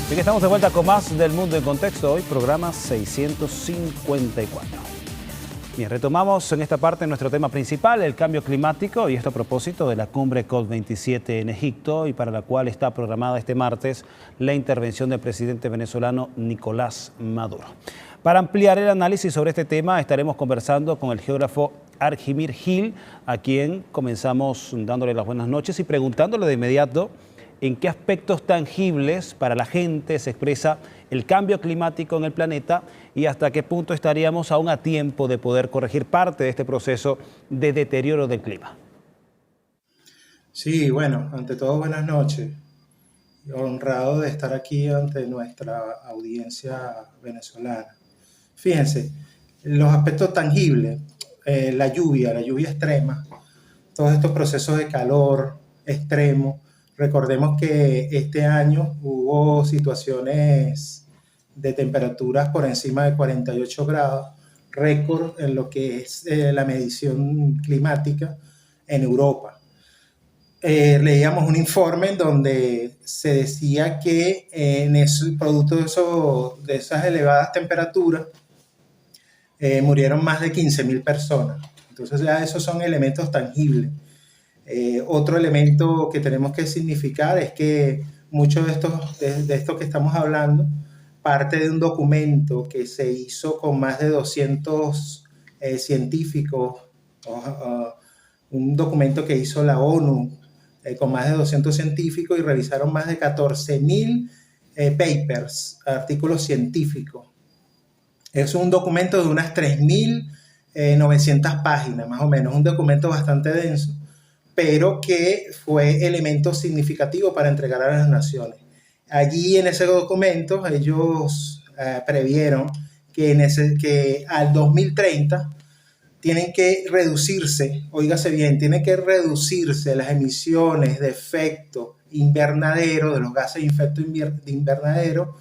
Bien, estamos de vuelta con más del Mundo en Contexto, hoy programa 654. Bien, retomamos en esta parte nuestro tema principal, el cambio climático, y esto a propósito de la cumbre COP27 en Egipto, y para la cual está programada este martes la intervención del presidente venezolano Nicolás Maduro. Para ampliar el análisis sobre este tema estaremos conversando con el geógrafo Argimir Gil, a quien comenzamos dándole las buenas noches y preguntándole de inmediato en qué aspectos tangibles para la gente se expresa el cambio climático en el planeta y hasta qué punto estaríamos aún a tiempo de poder corregir parte de este proceso de deterioro del clima. Sí, bueno, ante todo buenas noches. Honrado de estar aquí ante nuestra audiencia venezolana. Fíjense, los aspectos tangibles, la lluvia extrema, todos estos procesos de calor extremo. Recordemos que este año hubo situaciones de temperaturas por encima de 48 grados, récord en lo que es la medición climática en Europa. Leíamos un informe en donde se decía que en ese producto de esas elevadas temperaturas murieron más de 15.000 personas. Entonces ya esos son elementos tangibles. Otro elemento que tenemos que significar es que mucho de esto que estamos hablando parte de un documento que se hizo con más de 200 científicos, un documento que hizo la ONU con más de 200 científicos y revisaron más de 14.000 papers, artículos científicos. Es un documento de unas 3.900 páginas, más o menos, un documento bastante denso, pero que fue elemento significativo para entregar a las naciones. Allí en ese documento ellos previeron que al 2030 tienen que reducirse, óigase bien, tienen que reducirse las emisiones de efecto invernadero, de los gases de efecto invernadero,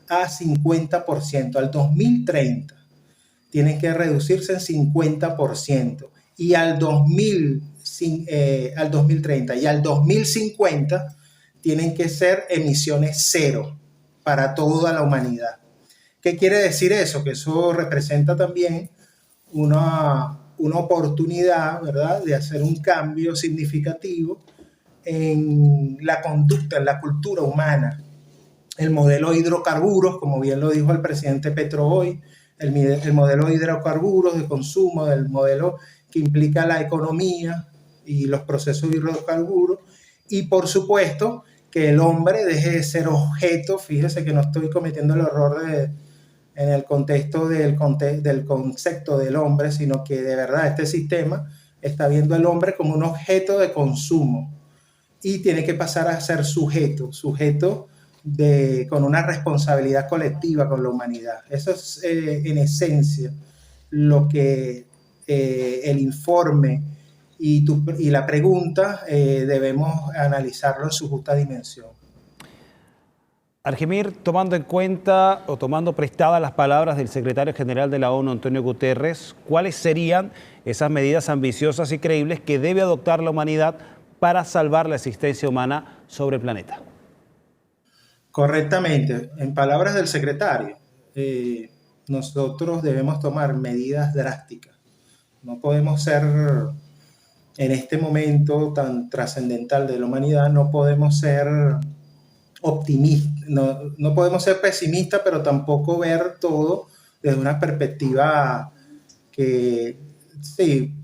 a 50%. Al 2030 tienen que reducirse en 50%. Y al 2030 y al 2050 tienen que ser emisiones cero para toda la humanidad. ¿Qué quiere decir eso? Que eso representa también una oportunidad, ¿verdad?, de hacer un cambio significativo en la conducta, en la cultura humana. El modelo de hidrocarburos, como bien lo dijo el presidente Petro hoy, el modelo de hidrocarburos de consumo, del modelo que implica la economía y los procesos de hidrocarburos, y por supuesto que el hombre deje de ser objeto. Fíjese que no estoy cometiendo el error en el contexto del concepto del hombre, sino que de verdad este sistema está viendo al hombre como un objeto de consumo y tiene que pasar a ser sujeto con una responsabilidad colectiva con la humanidad. Eso es en esencia lo que el informe y la pregunta debemos analizarlo en su justa dimensión. Argimir, tomando en cuenta o tomando prestadas las palabras del secretario general de la ONU, Antonio Guterres, ¿cuáles serían esas medidas ambiciosas y creíbles que debe adoptar la humanidad para salvar la existencia humana sobre el planeta? Correctamente. En palabras del secretario, nosotros debemos tomar medidas drásticas. No podemos ser, en este momento tan trascendental de la humanidad, no podemos ser optimistas, no podemos ser pesimistas, pero tampoco ver todo desde una perspectiva que, sí,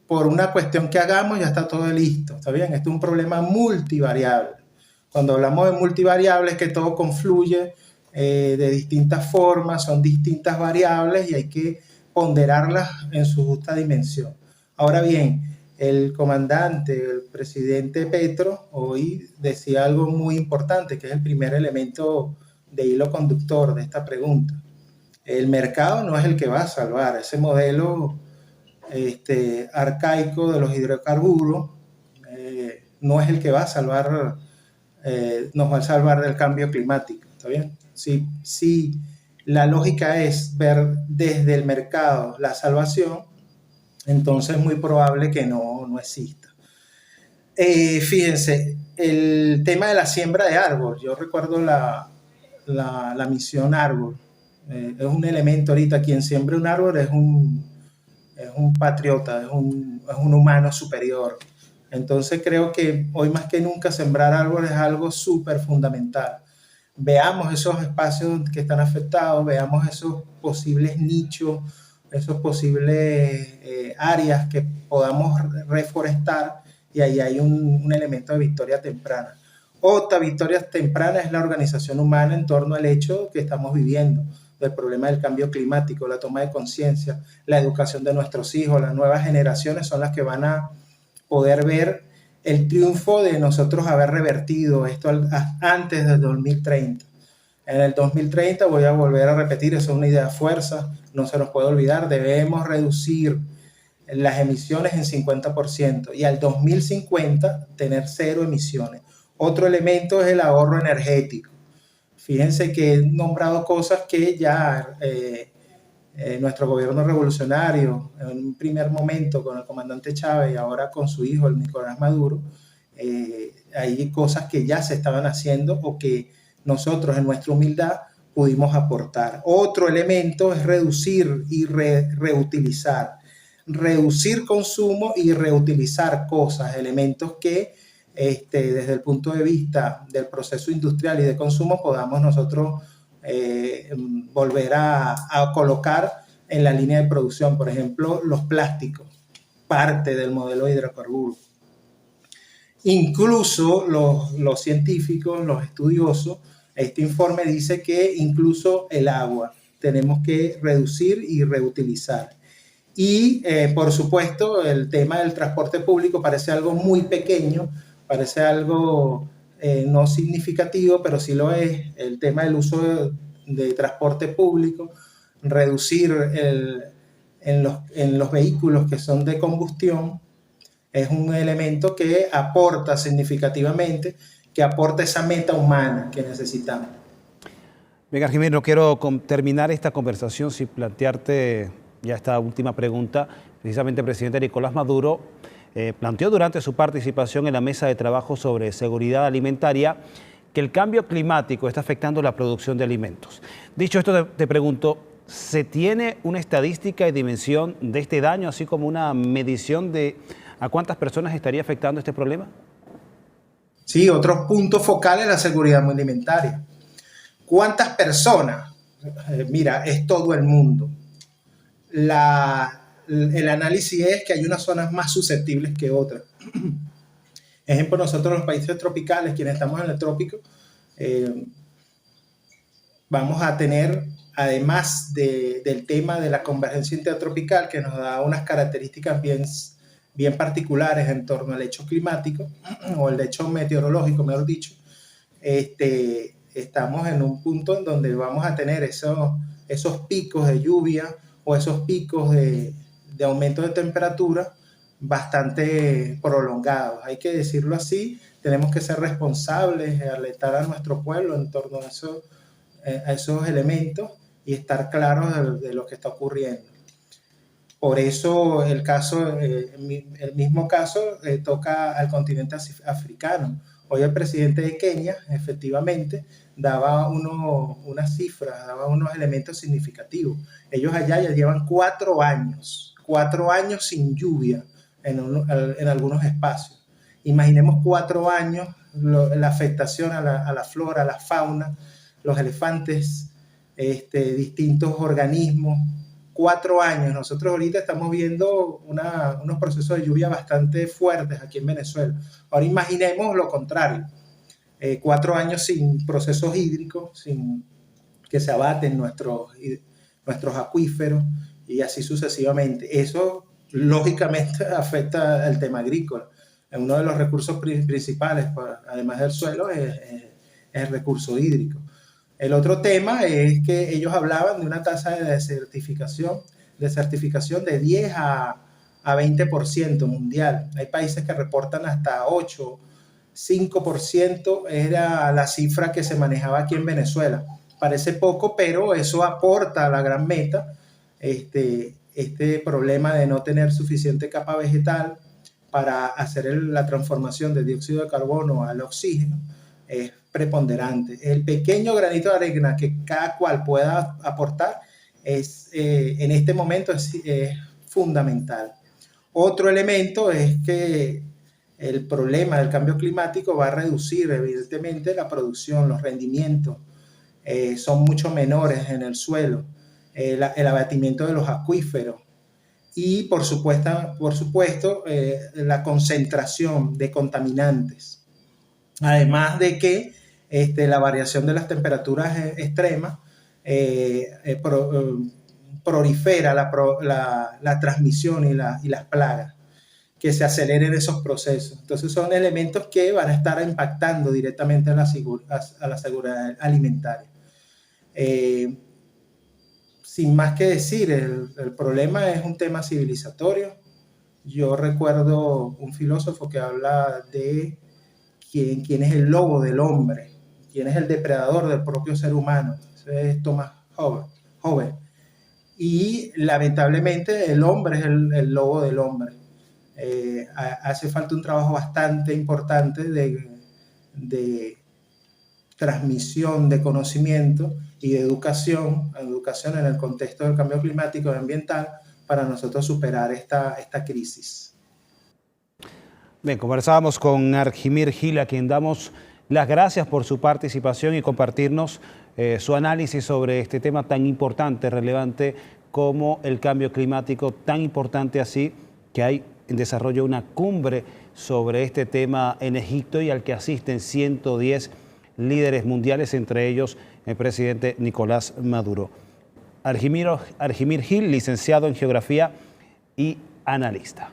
por una cuestión que hagamos ya está todo listo, ¿está bien? Este es un problema multivariable. Cuando hablamos de multivariables, que todo confluye de distintas formas, son distintas variables y hay que ponderarlas en su justa dimensión. Ahora bien, el comandante, el presidente Petro, hoy decía algo muy importante, que es el primer elemento de hilo conductor de esta pregunta. El mercado no es el que va a salvar ese modelo arcaico de los hidrocarburos, no es el que va a salvar, nos va a salvar del cambio climático, ¿está bien? Si la lógica es ver desde el mercado la salvación, entonces es muy probable que no exista. Fíjense, el tema de la siembra de árbol, yo recuerdo la misión árbol. Es un elemento ahorita, quien siembra un árbol es un patriota, es un humano superior. Entonces creo que hoy más que nunca sembrar árboles es algo súper fundamental. Veamos esos espacios que están afectados, veamos esos posibles nichos, esos posibles áreas que podamos reforestar, y ahí hay un elemento de victoria temprana. Otra victoria temprana es la organización humana en torno al hecho que estamos viviendo, del problema del cambio climático, la toma de conciencia, la educación de nuestros hijos, las nuevas generaciones son las que van a poder ver el triunfo de nosotros haber revertido esto antes del 2030. En el 2030, voy a volver a repetir, eso es una idea de fuerza, no se nos puede olvidar, debemos reducir las emisiones en 50% y al 2050 tener cero emisiones. Otro elemento es el ahorro energético. Fíjense que he nombrado cosas que ya nuestro gobierno revolucionario, en un primer momento con el comandante Chávez y ahora con su hijo, el Nicolás Maduro, hay cosas que ya se estaban haciendo o que nosotros en nuestra humildad pudimos aportar. Otro elemento es reducir y reutilizar. Reducir consumo y reutilizar cosas, elementos que desde el punto de vista del proceso industrial y de consumo podamos nosotros volver a colocar en la línea de producción. Por ejemplo, los plásticos, parte del modelo de hidrocarburos. Incluso los científicos, los estudiosos, este informe dice que incluso el agua tenemos que reducir y reutilizar. Y por supuesto el tema del transporte público parece algo muy pequeño, parece algo no significativo, pero sí lo es. El tema del uso de transporte público, reducir en los vehículos que son de combustión, es un elemento que aporta significativamente, que aporta esa meta humana que necesitamos. Bien, Jiménez, no quiero terminar esta conversación sin plantearte ya esta última pregunta. Precisamente el presidente Nicolás Maduro planteó durante su participación en la mesa de trabajo sobre seguridad alimentaria que el cambio climático está afectando la producción de alimentos. Dicho esto, te pregunto, ¿se tiene una estadística y dimensión de este daño, así como una medición de a cuántas personas estaría afectando este problema? Sí, otro punto focal es la seguridad alimentaria. ¿Cuántas personas? Mira, es todo el mundo. El análisis es que hay unas zonas más susceptibles que otras. Ejemplo, nosotros los países tropicales, quienes estamos en el trópico, vamos a tener, además del tema de la convergencia intertropical, que nos da unas características bien particulares en torno al hecho climático, o el hecho meteorológico, mejor dicho, estamos en un punto en donde vamos a tener esos picos de lluvia o esos picos de aumento de temperatura bastante prolongados. Hay que decirlo así, tenemos que ser responsables, alertar a nuestro pueblo en torno a esos elementos y estar claros de lo que está ocurriendo. Por eso el mismo caso toca al continente africano. Hoy el presidente de Kenia efectivamente daba unas cifras, daba unos elementos significativos. Ellos allá ya llevan 4 años sin lluvia en algunos espacios. Imaginemos 4 años la afectación a la flora, a la fauna, los elefantes, distintos organismos. 4 años. Nosotros ahorita estamos viendo unos procesos de lluvia bastante fuertes aquí en Venezuela. Ahora imaginemos lo contrario. 4 años sin procesos hídricos, sin que se abaten nuestros acuíferos y así sucesivamente. Eso lógicamente afecta al tema agrícola. Uno de los recursos principales, además del suelo, es el recurso hídrico. El otro tema es que ellos hablaban de una tasa de desertificación de 10 a 20% mundial. Hay países que reportan hasta 8, 5% era la cifra que se manejaba aquí en Venezuela. Parece poco, pero eso aporta a la gran meta, este problema de no tener suficiente capa vegetal para hacer la transformación de dióxido de carbono al oxígeno. es preponderante. El pequeño granito de arena que cada cual pueda aportar en este momento es fundamental. Otro elemento es que el problema del cambio climático va a reducir evidentemente la producción, los rendimientos son mucho menores en el suelo, el abatimiento de los acuíferos y por supuesto la concentración de contaminantes. Además de que la variación de las temperaturas extremas prolifera la transmisión y las plagas, que se aceleren esos procesos. Entonces son elementos que van a estar impactando directamente a la seguridad alimentaria. Sin más que decir, el problema es un tema civilizatorio. Yo recuerdo un filósofo que habla de quién es el lobo del hombre, quién es el depredador del propio ser humano. Ese es Thomas Hobbes. Y lamentablemente el hombre es el lobo del hombre. Hace falta un trabajo bastante importante de transmisión de conocimiento y de educación en el contexto del cambio climático y ambiental para nosotros superar esta crisis. Bien, conversábamos con Argimir Gil, a quien damos las gracias por su participación y compartirnos su análisis sobre este tema tan importante, relevante como el cambio climático, tan importante así que hay en desarrollo una cumbre sobre este tema en Egipto y al que asisten 110 líderes mundiales, entre ellos el presidente Nicolás Maduro. Argimir Gil, licenciado en Geografía y analista.